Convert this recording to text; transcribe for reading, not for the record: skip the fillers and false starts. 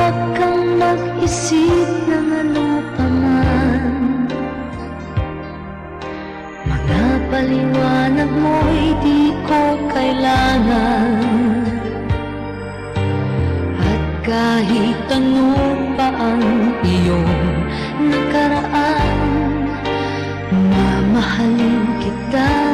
Huwag kang mag-isip ng ano pa man. Mga paliwanag mo'y di ko kailangan. At kahit ano pa ang iyong nakaraan, mamahalin kita